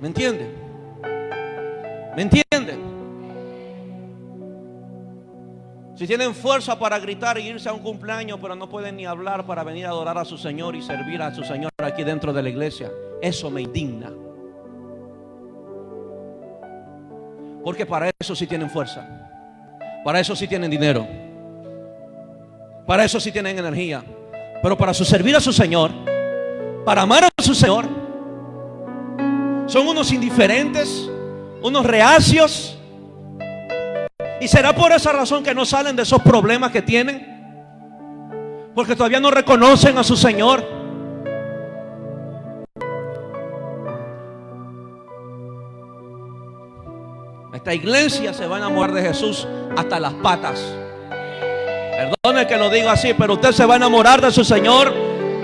¿Me entienden? ¿Me entienden? Si tienen fuerza para gritar e irse a un cumpleaños, pero no pueden ni hablar para venir a adorar a su Señor y servir a su Señor aquí dentro de la iglesia, eso me indigna. Porque para eso sí tienen fuerza, para eso sí tienen dinero, para eso sí tienen energía, pero para servir a su Señor, para amar a su Señor, son unos indiferentes, unos reacios. Y será por esa razón que no salen de esos problemas que tienen, porque todavía no reconocen a su Señor. Esta iglesia se va a enamorar de Jesús hasta las patas. Perdone que lo diga así, pero usted se va a enamorar de su Señor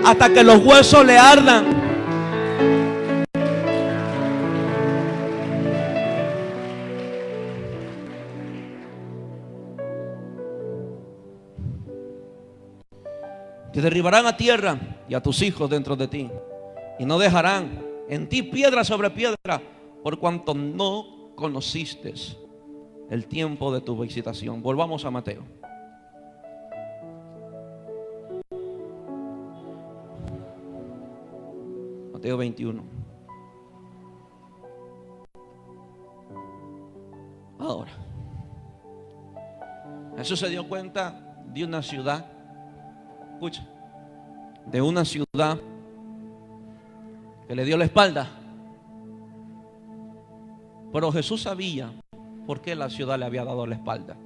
hasta que los huesos le ardan. Te derribarán a tierra y a tus hijos dentro de ti, y no dejarán en ti piedra sobre piedra, por cuanto no conociste el tiempo de tu visitación. Volvamos a Mateo. Mateo 21. Ahora, Jesús se dio cuenta de una ciudad. Escucha, de una ciudad que le dio la espalda. Pero Jesús sabía por qué la ciudad le había dado la espalda.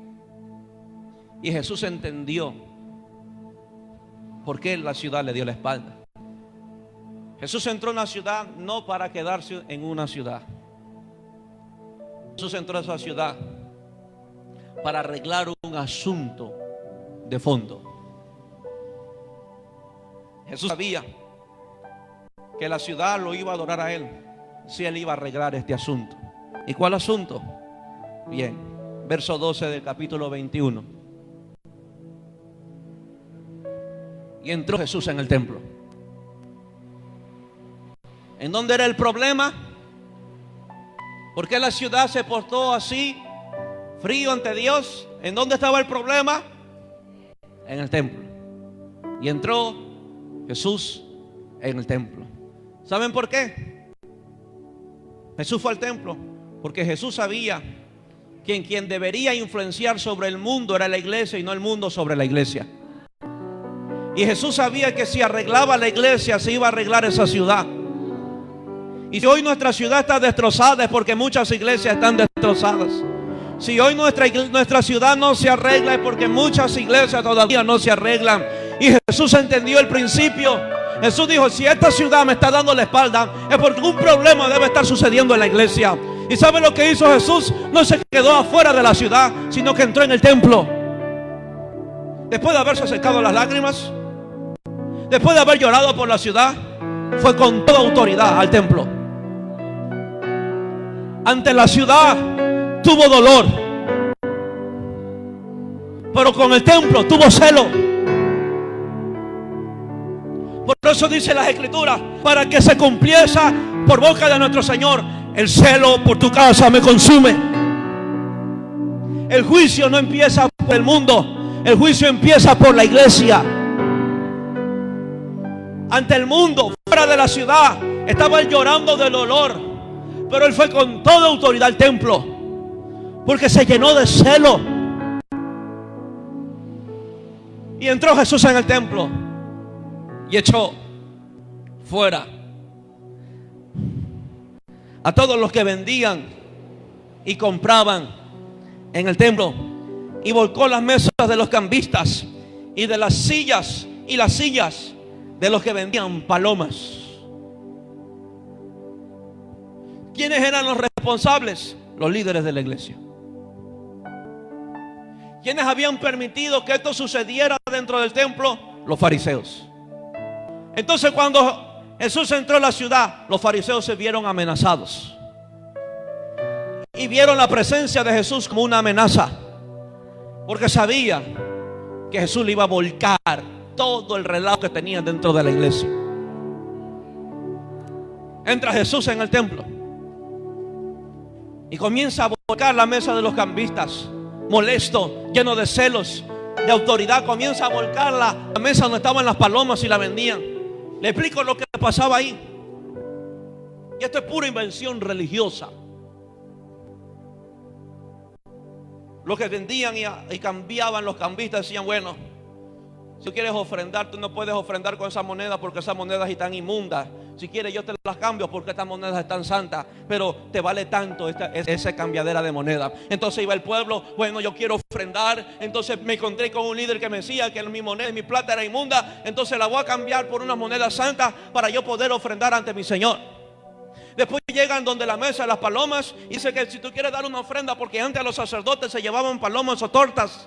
Y Jesús entendió por qué la ciudad le dio la espalda. Jesús entró en la ciudad no para quedarse en una ciudad. Jesús entró a esa ciudad para arreglar un asunto de fondo. Jesús sabía que la ciudad lo iba a adorar a Él si Él iba a arreglar este asunto. ¿Y cuál asunto? Bien, verso 12 del capítulo 21. Y entró Jesús en el templo. ¿En dónde era el problema? ¿Por qué la ciudad se portó así, frío ante Dios? ¿En dónde estaba el problema? En el templo. Y entró Jesús en el templo. ¿Saben por qué? Jesús fue al templo porque Jesús sabía que quien debería influenciar sobre el mundo era la iglesia y no el mundo sobre la iglesia. Y Jesús sabía que si arreglaba la iglesia se iba a arreglar esa ciudad. Y si hoy nuestra ciudad está destrozada es porque muchas iglesias están destrozadas. Si hoy nuestra ciudad no se arregla es porque muchas iglesias todavía no se arreglan. Y Jesús entendió el principio. Jesús dijo, si esta ciudad me está dando la espalda es porque un problema debe estar sucediendo en la iglesia. ¿Y sabe lo que hizo Jesús? No se quedó afuera de la ciudad, sino que entró en el templo. Después de haberse secado las lágrimas, después de haber llorado por la ciudad, fue con toda autoridad al templo. Ante la ciudad tuvo dolor, pero con el templo tuvo celo. Por eso dice las Escrituras, para que se cumpliese por boca de nuestro Señor: el celo por tu casa me consume. El juicio no empieza por el mundo, el juicio empieza por la iglesia. Ante el mundo, fuera de la ciudad, estaba él llorando de dolor, pero él fue con toda autoridad al templo, porque se llenó de celo. Y entró Jesús en el templo y echó fuera a todos los que vendían y compraban en el templo, y volcó las mesas de los cambistas y de las sillas de los que vendían palomas. ¿Quiénes eran los responsables? Los líderes de la iglesia. ¿Quiénes habían permitido que esto sucediera dentro del templo? Los fariseos. Entonces, cuando Jesús entró a la ciudad, los fariseos se vieron amenazados y vieron la presencia de Jesús como una amenaza, porque sabían que Jesús le iba a volcar todo el relajo que tenían dentro de la iglesia. Entra Jesús en el templo y comienza a volcar la mesa de los cambistas, molesto, lleno de celos, de autoridad. Comienza a volcar la mesa donde estaban las palomas y la vendían. Le explico lo que pasaba ahí. Y esto es pura invención religiosa. Los que vendían y cambiaban, los cambistas decían: bueno, si tú quieres ofrendar, tú no puedes ofrendar con esa moneda porque esas monedas están inmundas. Si quieres, yo te las cambio porque estas monedas están santas, pero te vale tanto esa cambiadera de moneda. Entonces iba el pueblo: bueno, yo quiero ofrendar. Entonces me encontré con un líder que me decía que mi moneda, mi plata era inmunda, entonces la voy a cambiar por una moneda santa para yo poder ofrendar ante mi Señor. Después llegan donde la mesa de las palomas y dice que si tú quieres dar una ofrenda, porque antes a los sacerdotes se llevaban palomas o tortas.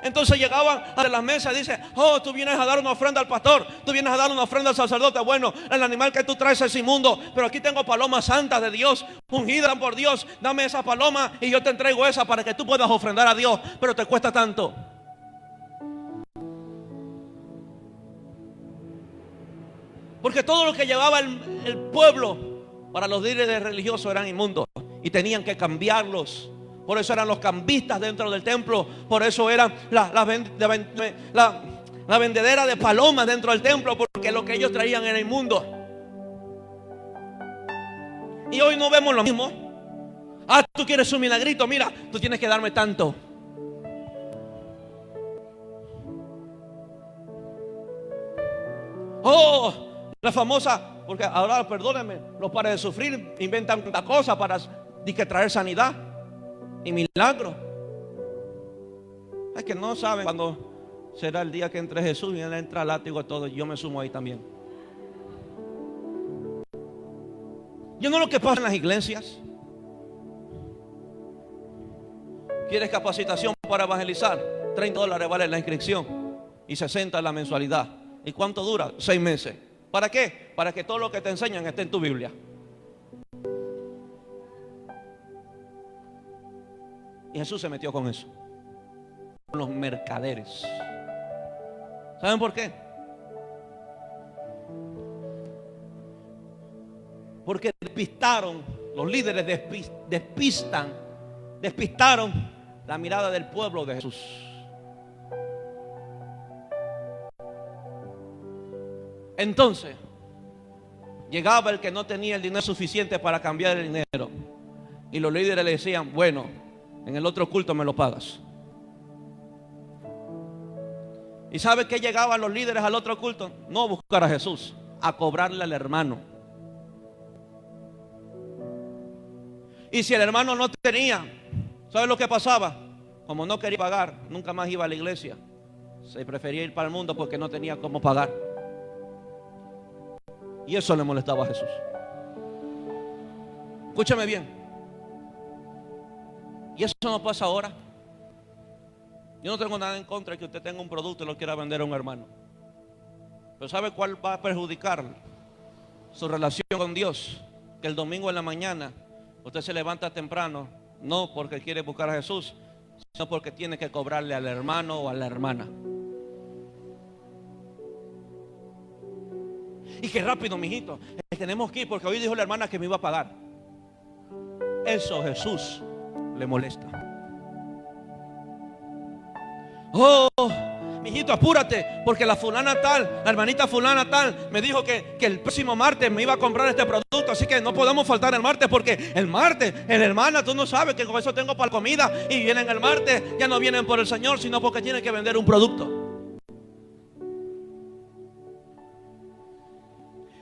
Entonces llegaban a las mesas y dice: oh, tú vienes a dar una ofrenda al pastor, tú vienes a dar una ofrenda al sacerdote. Bueno, el animal que tú traes es inmundo, pero aquí tengo palomas santas de Dios, ungidas por Dios. Dame esa paloma y yo te entrego esa para que tú puedas ofrendar a Dios, pero te cuesta tanto. Porque todo lo que llevaba el pueblo para los líderes religiosos eran inmundos y tenían que cambiarlos. Por eso eran los cambistas dentro del templo. Por eso era la vendedera de palomas dentro del templo, porque lo que ellos traían era inmundo. Y hoy no vemos lo mismo. Ah, tú quieres un milagrito, mira, tú tienes que darme tanto. Oh, la famosa, porque ahora, perdónenme, los padres de sufrir inventan tanta cosa para traer sanidad y milagro. Es que no saben cuándo será el día que entre Jesús y él entra al látigo a todo. Yo me sumo ahí también. Yo no lo que pasa en las iglesias. ¿Quieres capacitación para evangelizar? $30 vale la inscripción y 60 la mensualidad. ¿Y cuánto dura? 6 meses. ¿Para qué? Para que todo lo que te enseñan esté en tu Biblia. Y Jesús se metió con eso, con los mercaderes. ¿Saben por qué? Porque despistaron Los líderes despistaron la mirada del pueblo de Jesús. Entonces, llegaba el que no tenía el dinero suficiente para cambiar el dinero. Y los líderes le decían, bueno, en el otro culto me lo pagas. ¿Y sabe qué llegaban los líderes al otro culto? No a buscar a Jesús, a cobrarle al hermano. Y si el hermano no tenía, ¿sabe lo que pasaba? Como no quería pagar, nunca más iba a la iglesia. Se prefería ir para el mundo porque no tenía cómo pagar. Y eso le molestaba a Jesús. Escúchame bien. Y eso no pasa ahora. Yo no tengo nada en contra de que usted tenga un producto y lo quiera vender a un hermano. Pero ¿sabe cuál va a perjudicar su relación con Dios? Que el domingo en la mañana usted se levanta temprano, no porque quiere buscar a Jesús, sino porque tiene que cobrarle al hermano o a la hermana. Y qué rápido, mijito, tenemos que ir porque hoy dijo la hermana que me iba a pagar. Eso a Jesús le molesta. Oh, mijito, apúrate, porque la fulana tal, la hermanita fulana tal, me dijo que el próximo martes me iba a comprar este producto, así que no podemos faltar el martes, porque el martes, el hermana, tú no sabes que con eso tengo para comida, y vienen el martes, ya no vienen por el Señor, sino porque tienen que vender un producto.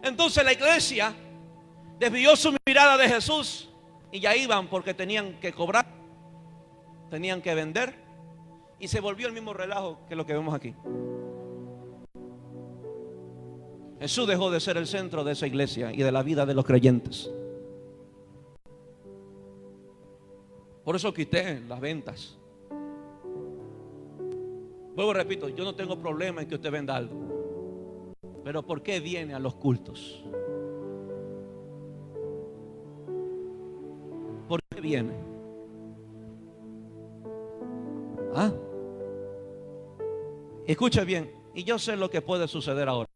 Entonces la iglesia desvió su mirada de Jesús y ya iban porque tenían que cobrar, tenían que vender, y se volvió el mismo relajo que lo que vemos aquí. Jesús dejó de ser el centro de esa iglesia y de la vida de los creyentes. Por eso quité las ventas. Vuelvo y repito, yo no tengo problema en que usted venda algo, pero ¿por qué viene a los cultos? ¿Por qué viene? ¿Ah? Escucha bien, y yo sé lo que puede suceder ahora.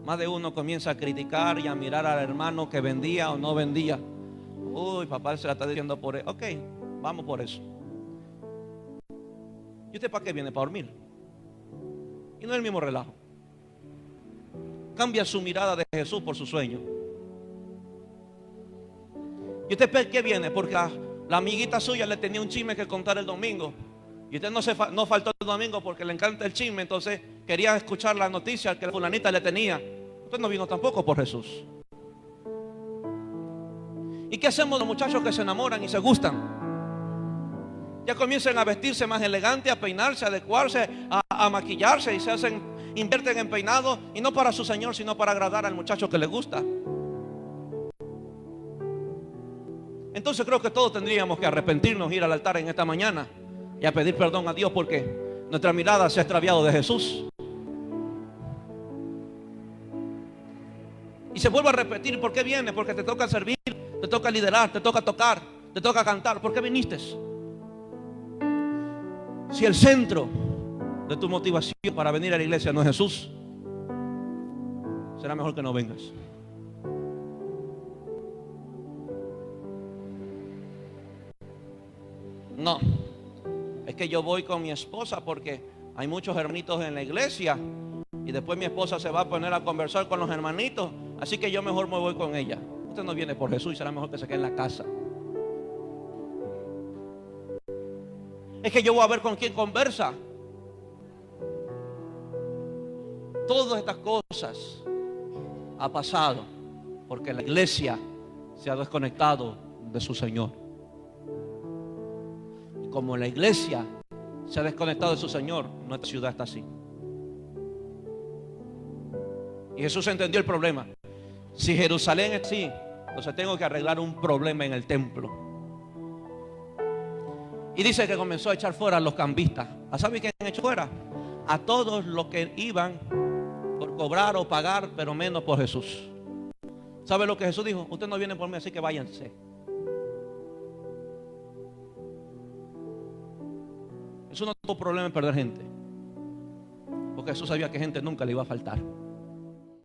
Más de uno comienza a criticar y a mirar al hermano que vendía o no vendía. Uy, papá se la está diciendo por eso. Ok, vamos por eso. ¿Y usted para qué viene? Para dormir. Y no es el mismo relajo. Cambia su mirada de Jesús por su sueño. ¿Y usted para qué viene? Porque la amiguita suya le tenía un chisme que contar el domingo. Y usted no faltó el domingo porque le encanta el chisme. Entonces quería escuchar la noticia que la fulanita le tenía. Usted no vino tampoco por Jesús. ¿Y qué hacemos los muchachos que se enamoran y se gustan? Ya comienzan a vestirse más elegante, a peinarse, a adecuarse, a maquillarse, y invierten en peinado, y no para su Señor, sino para agradar al muchacho que le gusta. Entonces creo que todos tendríamos que arrepentirnos, ir al altar en esta mañana y a pedir perdón a Dios porque nuestra mirada se ha extraviado de Jesús. Y se vuelve a repetir. ¿Por qué viene? Porque te toca servir, te toca liderar, te toca tocar, te toca cantar. ¿Por qué viniste? Si el centro de tu motivación para venir a la iglesia no es Jesús, será mejor que no vengas. No, es que yo voy con mi esposa porque hay muchos hermanitos en la iglesia y después mi esposa se va a poner a conversar con los hermanitos, así que yo mejor me voy con ella. Usted no viene por Jesús y será mejor que se quede en la casa. Es que yo voy a ver con quién conversa. Todas estas cosas ha pasado porque la iglesia se ha desconectado de su Señor. Como la iglesia se ha desconectado de su Señor, nuestra ciudad está así. Y Jesús entendió el problema. Si Jerusalén es así, entonces tengo que arreglar un problema en el templo. Y dice que comenzó a echar fuera a los cambistas. ¿Sabe quién echó fuera? A todos los que iban por cobrar o pagar, pero menos por Jesús. ¿Sabe lo que Jesús dijo? Ustedes no vienen por mí, así que váyanse. Jesús no tuvo problema en perder gente, porque Jesús sabía que gente nunca le iba a faltar.